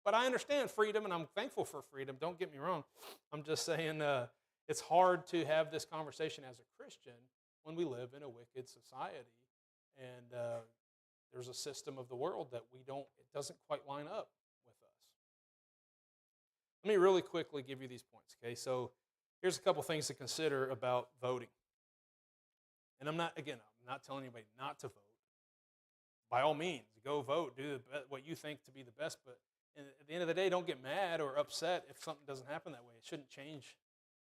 But I understand freedom, and I'm thankful for freedom. Don't get me wrong. I'm just saying it's hard to have this conversation as a Christian when we live in a wicked society, and there's a system of the world that it doesn't quite line up with us. Let me really quickly give you these points, okay? So here's a couple things to consider about voting. And I'm not telling anybody not to vote. By all means, go vote, do what you think to be the best, but at the end of the day, don't get mad or upset if something doesn't happen that way. It shouldn't change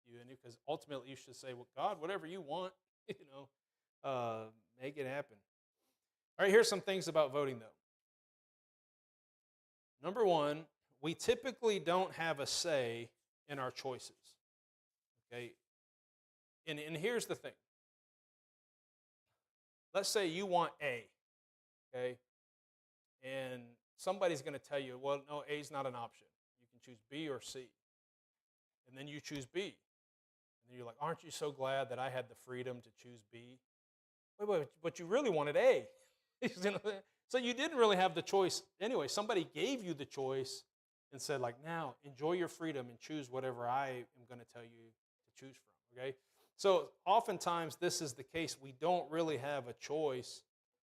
you, because ultimately you should say, well, God, whatever you want, make it happen. All right, here's some things about voting, though. Number one, we typically don't have a say in our choices, okay? And here's the thing. Let's say you want A, okay? And somebody's going to tell you, well, no, A is not an option. You can choose B or C. And then you choose B. And then you're like, aren't you so glad that I had the freedom to choose B? Wait, but you really wanted A. So you didn't really have the choice anyway. Somebody gave you the choice and said, like, now enjoy your freedom and choose whatever I am going to tell you to choose from, okay? So oftentimes this is the case. We don't really have a choice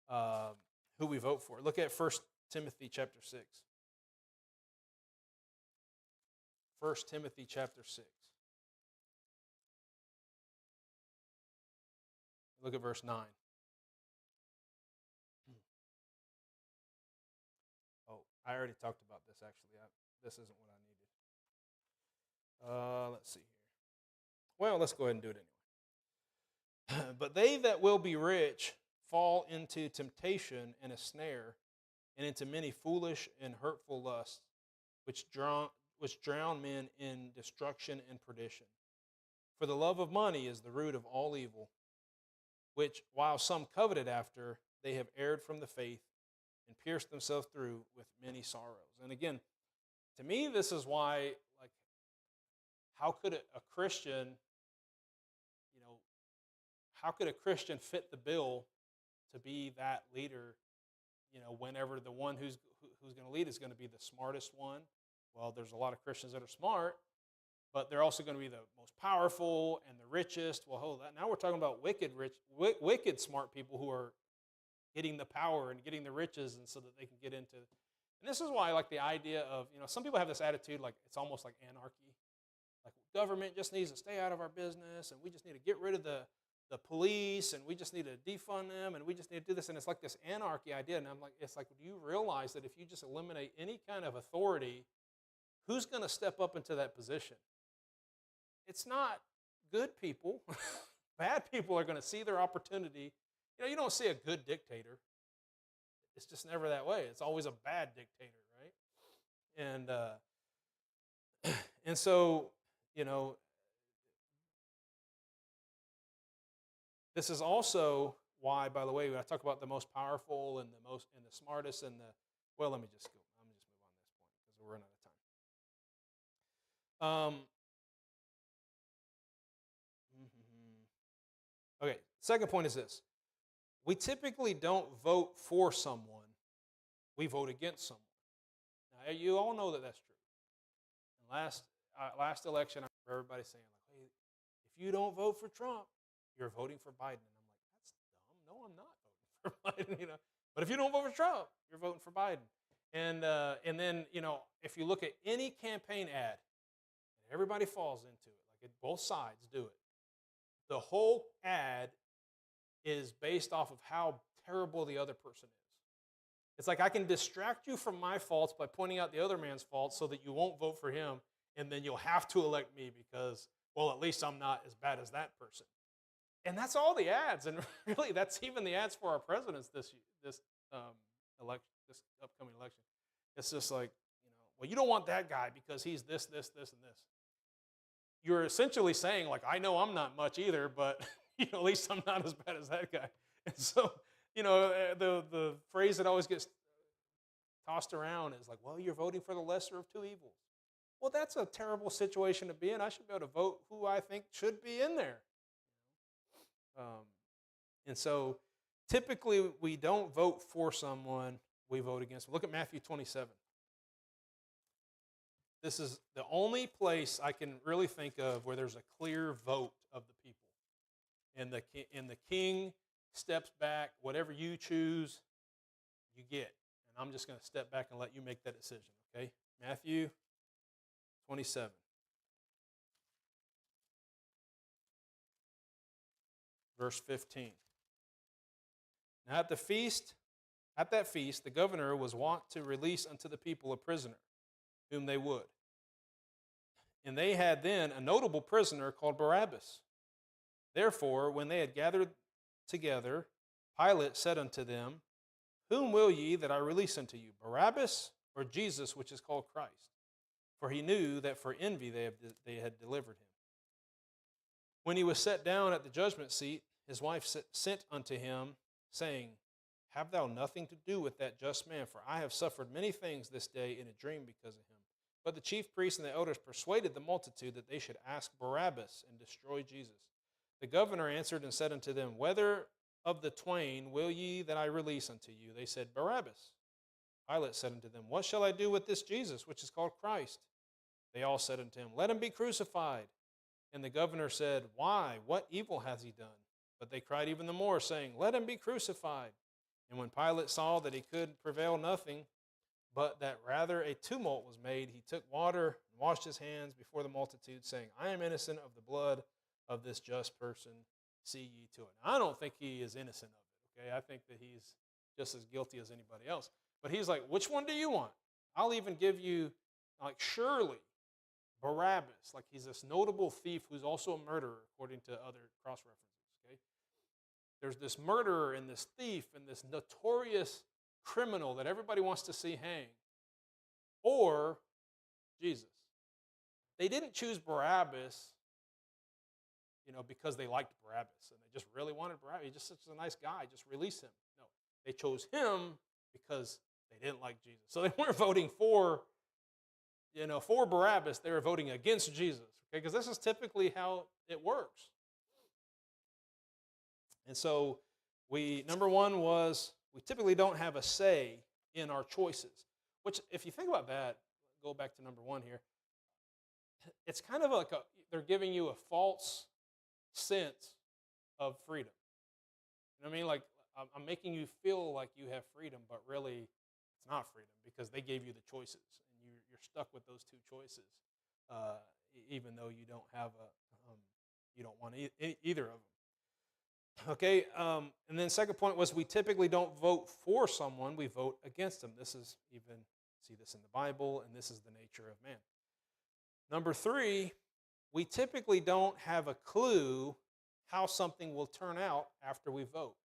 who we vote for. Look at 1 Timothy chapter 6. 1 Timothy chapter 6. Look at verse 9. Oh, I already talked about this, actually. This isn't what I needed. Let's see here. Well, let's go ahead and do it anyway. But they that will be rich fall into temptation and a snare, and into many foolish and hurtful lusts, which drown men in destruction and perdition. For the love of money is the root of all evil, which, while some coveted after, they have erred from the faith and pierced themselves through with many sorrows. And again, to me, this is why, like, how could a Christian, how could a Christian fit the bill to be that leader, whenever the one who's going to lead is going to be the smartest one? Well, there's a lot of Christians that are smart, but they're also going to be the most powerful and the richest. Well, hold that. Now we're talking about wicked smart people who are getting the power and getting the riches, and so that they can get into. And this is why I like the idea of, some people have this attitude like it's almost like anarchy. Like, government just needs to stay out of our business, and we just need to get rid of the police, and we just need to defund them, and we just need to do this. And it's like this anarchy idea. And I'm like, it's like, do you realize that if you just eliminate any kind of authority, who's going to step up into that position? It's not good people. Bad people are going to see their opportunity. You don't see a good dictator. It's just never that way. It's always a bad dictator, right? And so, this is also why, by the way, when I talk about the most powerful and the smartest and well, let me just move on this point because we're running out of time. Okay, second point is this. We typically don't vote for someone. We vote against someone. Now, you all know that that's true. And last election, I remember everybody saying, like, hey, if you don't vote for Trump, you're voting for Biden. And I'm like, that's dumb. No, I'm not voting for Biden. But if you don't vote for Trump, you're voting for Biden. And then, if you look at any campaign ad, and everybody falls into it, like both sides do it, the whole ad is based off of how terrible the other person is. It's like I can distract you from my faults by pointing out the other man's faults so that you won't vote for him, and then you'll have to elect me because, well, at least I'm not as bad as that person. And that's all the ads, and really, that's even the ads for our presidents this election, this upcoming election. It's just like, well, you don't want that guy because he's this, this, this, and this. You're essentially saying, like, I know I'm not much either, but at least I'm not as bad as that guy. And so, the phrase that always gets tossed around is like, well, you're voting for the lesser of two evils. Well, that's a terrible situation to be in. I should be able to vote who I think should be in there. And so typically we don't vote for someone, we vote against them. Look at Matthew 27. This is the only place I can really think of where there's a clear vote of the people. And the king steps back, whatever you choose, you get. And I'm just going to step back and let you make that decision, okay? Matthew 27. Verse 15. Now at that feast, the governor was wont to release unto the people a prisoner, whom they would. And they had then a notable prisoner called Barabbas. Therefore, when they had gathered together, Pilate said unto them, Whom will ye that I release unto you, Barabbas or Jesus, which is called Christ? For he knew that for envy they had delivered him. When he was set down at the judgment seat, his wife sent unto him, saying, Have thou nothing to do with that just man, for I have suffered many things this day in a dream because of him. But the chief priests and the elders persuaded the multitude that they should ask Barabbas and destroy Jesus. The governor answered and said unto them, Whether of the twain will ye that I release unto you? They said, Barabbas. Pilate said unto them, What shall I do with this Jesus, which is called Christ? They all said unto him, Let him be crucified. And the governor said, Why? What evil hath he done? But they cried even the more, saying, Let him be crucified. And when Pilate saw that he could prevail nothing, but that rather a tumult was made, he took water and washed his hands before the multitude, saying, I am innocent of the blood of this just person. See ye to it. Now, I don't think he is innocent of it, okay? I think that he's just as guilty as anybody else. But he's like, which one do you want? I'll even give you, like, surely Barabbas, like he's this notable thief who's also a murderer, according to other cross-references, okay? There's this murderer and this thief and this notorious criminal that everybody wants to see hang, or Jesus. They didn't choose Barabbas, because they liked Barabbas and they just really wanted Barabbas. He's just such a nice guy. Just release him. No, they chose him because they didn't like Jesus. So they weren't voting for Barabbas. They were voting against Jesus, okay? Because this is typically how it works. And so number one was we typically don't have a say in our choices, which if you think about that, go back to number one here, it's kind of like they're giving you a false sense of freedom. You know what I mean? Like, I'm making you feel like you have freedom, but really it's not freedom because they gave you the choices, and you're stuck with those two choices, even though you don't have you don't want either of them. Okay, and then second point was we typically don't vote for someone, we vote against them. This is even, see this in the Bible, and this is the nature of man. Number three, we typically don't have a clue how something will turn out after we vote.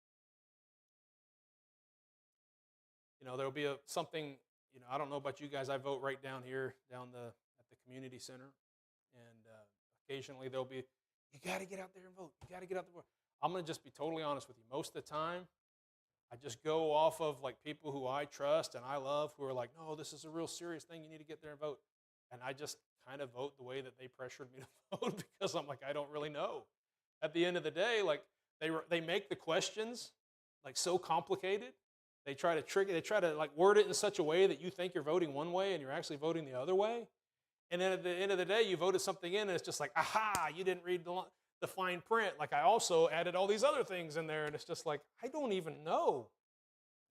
There'll be something, I don't know about you guys, I vote right down here, at the community center, and occasionally there'll be, you got to get out there and vote, you got to get out there and vote. I'm going to just be totally honest with you. Most of the time, I just go off of like people who I trust and I love who are like, no, this is a real serious thing. You need to get there and vote. And I just kind of vote the way that they pressured me to vote because I'm like, I don't really know. At the end of the day, like they make the questions like so complicated. They try to trick it. They try to like word it in such a way that you think you're voting one way and you're actually voting the other way. And then at the end of the day, you voted something in and it's just like, aha, you didn't read the fine print. Like I also added all these other things in there, and it's just like, I don't even know.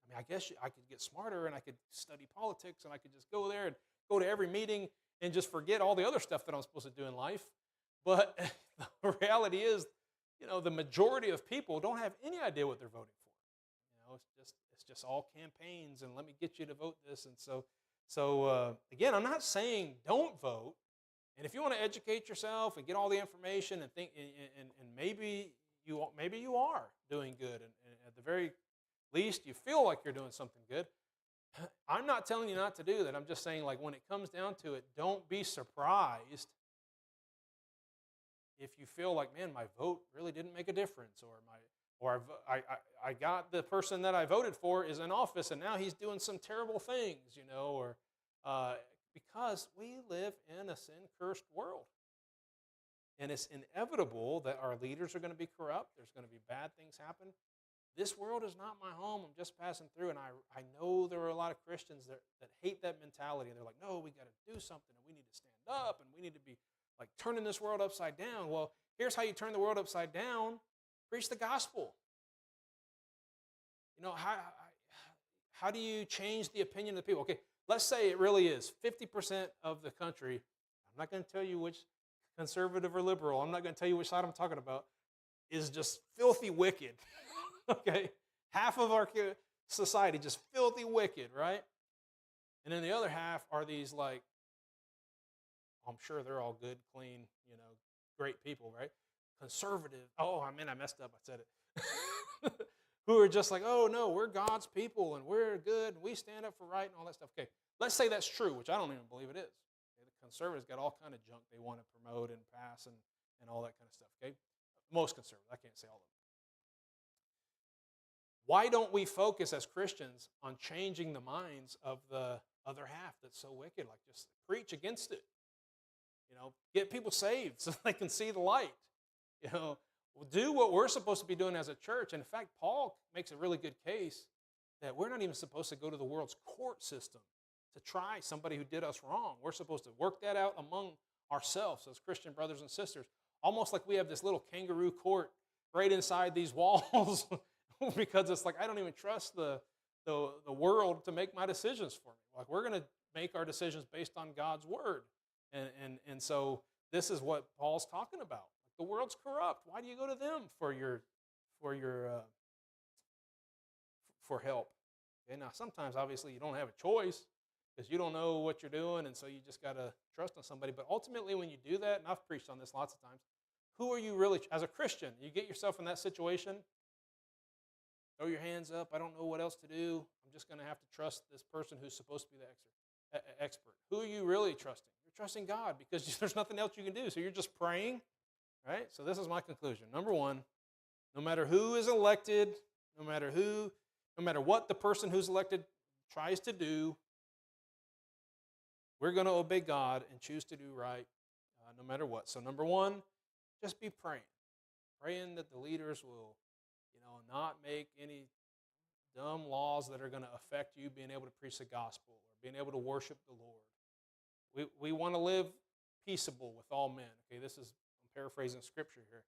I mean, I guess I could get smarter and I could study politics and I could just go there and go to every meeting and just forget all the other stuff that I'm supposed to do in life. But the reality is, the majority of people don't have any idea what they're voting for. It's just all campaigns and let me get you to vote this. And so again, I'm not saying don't vote And if you want to educate yourself and get all the information and think, and maybe you are doing good, and at the very least you feel like you're doing something good. I'm not telling you not to do that. I'm just saying, like, when it comes down to it, don't be surprised if you feel like, man, my vote really didn't make a difference, or I got the person that I voted for is in office and now he's doing some terrible things, or because we live in a sin-cursed world. And it's inevitable that our leaders are going to be corrupt. There's going to be bad things happen. This world is not my home. I'm just passing through. And I know there are a lot of Christians that hate that mentality. They're like, no, we got to do something, and we need to stand up, and we need to be like turning this world upside down. Well, here's how you turn the world upside down. Preach the gospel. How do you change the opinion of the people? Okay, let's say it really is 50% of the country. I'm not going to tell you which conservative or liberal. I'm not going to tell you which side I'm talking about. Is just filthy wicked. Okay, half of our society just filthy wicked, right? And then the other half are these, like, I'm sure they're all good, clean, great people, right? Conservative. Oh, I messed up. I said it. Who are just like, oh no, we're God's people and we're good and we stand up for right and all that stuff. Okay, let's say that's true, which I don't even believe it is. Okay, the conservatives got all kind of junk they want to promote and pass and all that kind of stuff. Okay, most conservatives. I can't say all of them. Why don't we focus as Christians on changing the minds of the other half that's so wicked? Like, just preach against it. Get people saved so they can see the light. Do what we're supposed to be doing as a church. And in fact, Paul makes a really good case that we're not even supposed to go to the world's court system to try somebody who did us wrong. We're supposed to work that out among ourselves as Christian brothers and sisters, almost like we have this little kangaroo court right inside these walls because it's like, I don't even trust the world to make my decisions for me. Like, we're going to make our decisions based on God's word. And so this is what Paul's talking about. The world's corrupt. Why do you go to them for help? Okay, now sometimes obviously you don't have a choice because you don't know what you're doing, and so you just got to trust on somebody. But ultimately, when you do that, and I've preached on this lots of times, who are you really, as a Christian, you get yourself in that situation, throw your hands up, I don't know what else to do, I'm just going to have to trust this person who's supposed to be the expert. Who are you really trusting? You're trusting God because there's nothing else you can do, so you're just praying. Right? So this is my conclusion. Number one, no matter who is elected, no matter what the person who's elected tries to do, we're going to obey God and choose to do right no matter what. So number one, just be praying. Praying that the leaders will, not make any dumb laws that are going to affect you being able to preach the gospel or being able to worship the Lord. We want to live peaceable with all men. Okay, this is paraphrasing scripture here.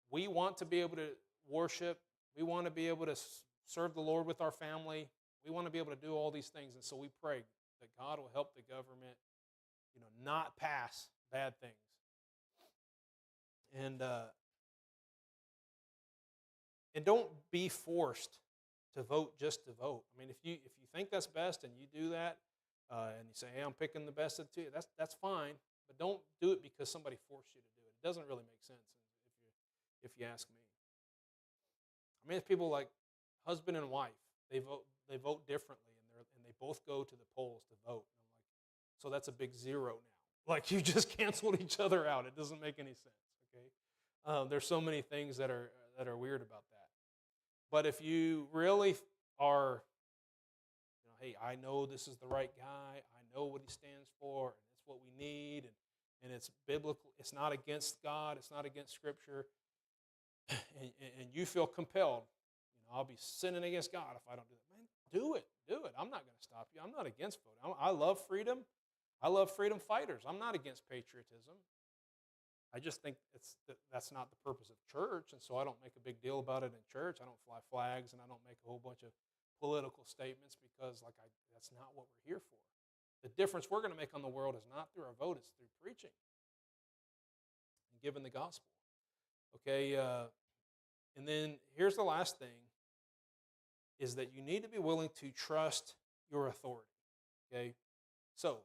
We want to be able to worship. We want to be able to serve the Lord with our family. We want to be able to do all these things. And so we pray that God will help the government, not pass bad things. And don't be forced to vote just to vote. I mean, if you think that's best and you do that, and you say, hey, I'm picking the best of the two, that's fine. But don't do it because somebody forced you to do it. It doesn't really make sense if you ask me. I mean, it's people like husband and wife. They vote differently, and they both go to the polls to vote. And I'm like, so that's a big zero now. Like, you just canceled each other out. It doesn't make any sense. Okay, there's so many things that are weird about that. But if you really are, hey, I know this is the right guy. I know what he stands for, and it's what we need, and it's biblical. It's not against God. It's not against Scripture. And you feel compelled. I'll be sinning against God if I don't do that. Man, do it. Do it. I'm not going to stop you. I'm not against voting. I love freedom. I love freedom fighters. I'm not against patriotism. I just think that's not the purpose of church, and so I don't make a big deal about it in church. I don't fly flags, and I don't make a whole bunch of political statements because that's not what we're here for. The difference we're going to make on the world is not through our vote, it's through preaching and giving the gospel. Okay, and then here's the last thing, is that you need to be willing to trust your authority. Okay, so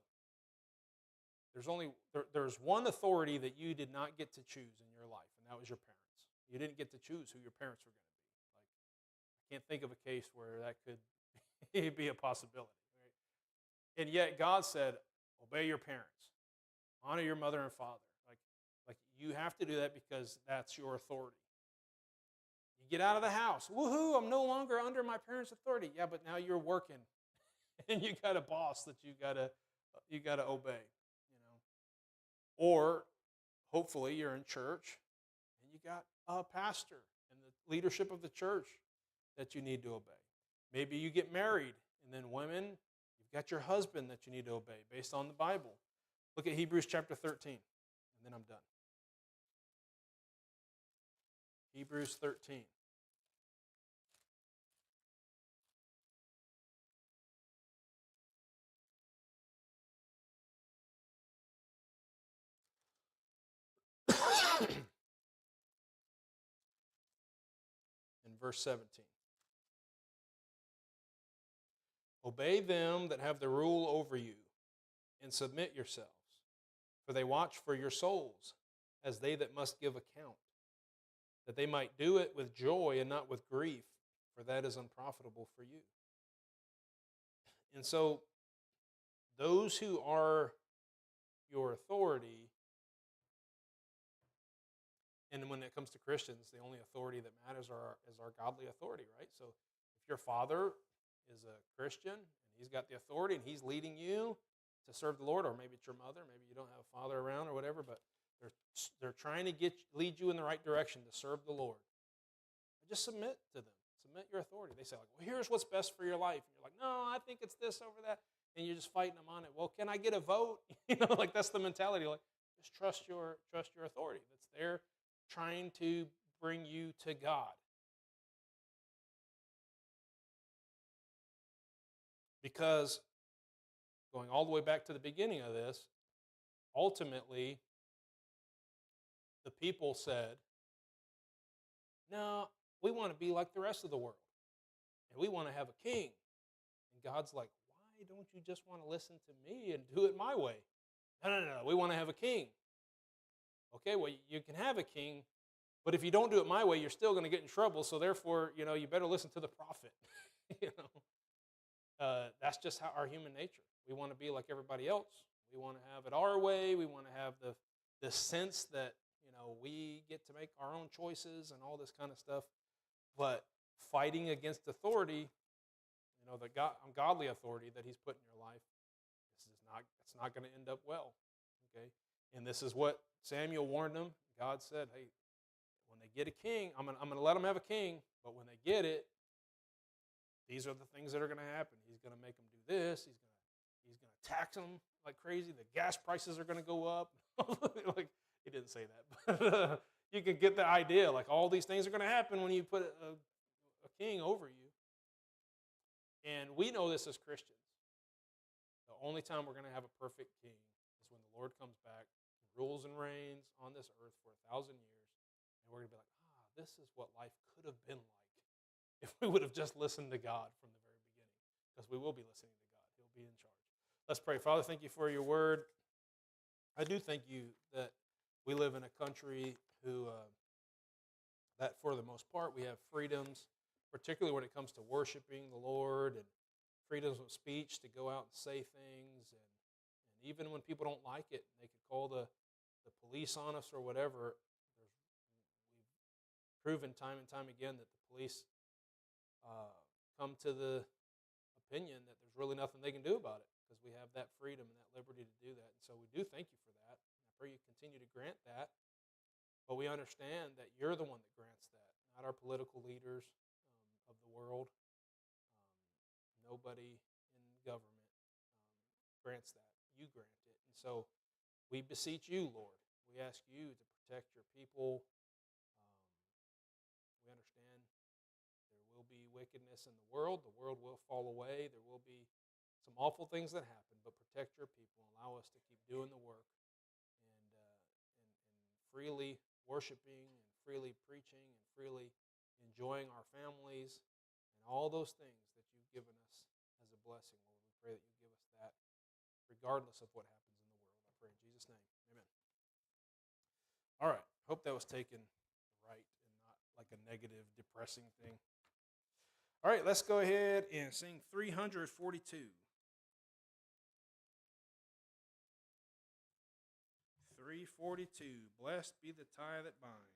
there's one authority that you did not get to choose in your life, and that was your parents. You didn't get to choose who your parents were going to be. Like, I can't think of a case where that could be a possibility. Right? And yet God said, obey your parents, honor your mother and father. Like you have to do that because that's your authority. You get out of the house, woohoo! I'm no longer under my parents' authority. Yeah, but now you're working, and you got a boss that you gotta obey. You know, or hopefully you're in church and you got a pastor and the leadership of the church that you need to obey. Maybe you get married, and then women, you've got your husband that you need to obey based on the Bible. Look at Hebrews chapter 13, and then I'm done. Hebrews 13. In verse 17. Obey them that have the rule over you, and submit yourselves, for they watch for your souls, as they that must give account, that they might do it with joy and not with grief, for that is unprofitable for you. And so, those who are your authority, and when it comes to Christians, the only authority that matters is our godly authority, right? So, if your father is a Christian and he's got the authority and he's leading you to serve the Lord, or maybe it's your mother, maybe you don't have a father around or whatever, but they're trying to lead you in the right direction to serve the Lord. Just submit to them. Submit your authority. They say, like, well, here's what's best for your life. And you're like, no, I think it's this over that. And you're just fighting them on it. Well, can I get a vote? Like that's the mentality. Like, just trust your authority that's there trying to bring you to God. Because going all the way back to the beginning of this, ultimately, the people said, no, we want to be like the rest of the world. And we want to have a king. And God's like, why don't you just want to listen to me and do it my way? No, we want to have a king. Okay, well, you can have a king, but if you don't do it my way, you're still going to get in trouble. So therefore, you better listen to the prophet. That's just how our human nature. We want to be like everybody else. We want to have it our way. We want to have the sense that we get to make our own choices and all this kind of stuff. But fighting against authority, the godly authority that He's put in your life, it's not going to end up well. Okay, and this is what Samuel warned them. God said, "Hey, when they get a king, I'm going to let them have a king. But when they get it, these are the things that are going to happen. He's going to make them do this. He's going to tax them like crazy. The gas prices are going to go up." Like he didn't say that, but you can get the idea. Like all these things are going to happen when you put a king over you. And we know this as Christians. The only time we're going to have a perfect king is when the Lord comes back, rules and reigns on this earth for 1,000 years, and we're going to be like, this is what life could have been like if we would have just listened to God from the very beginning, because we will be listening to God. He'll be in charge. Let's pray. Father, thank you for your word. I do thank you that we live in a country that for the most part we have freedoms, particularly when it comes to worshiping the Lord, and freedoms of speech to go out and say things, and even when people don't like it, they could call the police on us or whatever. We've proven time and time again that the police come to the opinion that there's really nothing they can do about it because we have that freedom and that liberty to do that. And so we do thank you for that. I pray you continue to grant that. But we understand that you're the one that grants that, not our political leaders of the world. Nobody in government grants that. You grant it. And so we beseech you, Lord. We ask you to protect your people. We understand there will be wickedness in the world. The world will fall away. There will be some awful things that happen, but protect your people. Allow us to keep doing the work and freely worshiping and freely preaching and freely enjoying our families and all those things that you've given us as a blessing, Lord. We pray that you give us that regardless of what happens in the world. I pray in Jesus' name. Amen. All right. Hope that was taken right and not like a negative, depressing thing. All right, let's go ahead and sing 342. 342. Blessed be the tie that binds.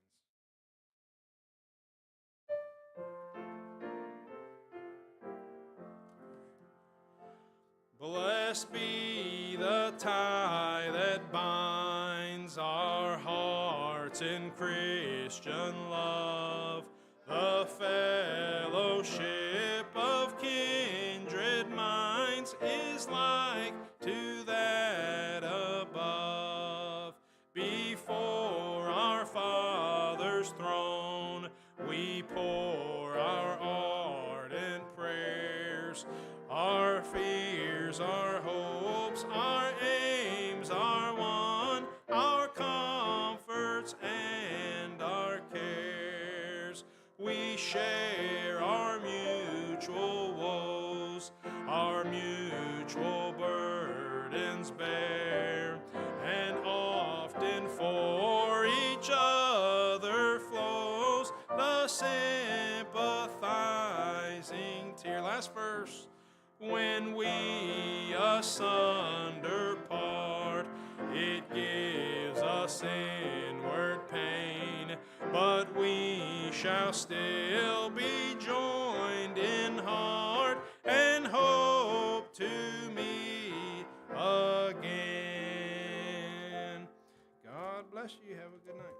Blessed be the tie that binds our hearts in Christian love, the fellowship of kindred minds is like to that above. Before our Father's throne, we pour our ardent prayers, our fears, our hopes, our aims, our one, our comforts and our cares. We share our mutual woes, our mutual burdens bear, and often for each other flows the sympathizing tear. Last verse. When we asunder part, it gives us inward pain, but we shall still be joined in heart and hope to meet again. God bless you. Have a good night.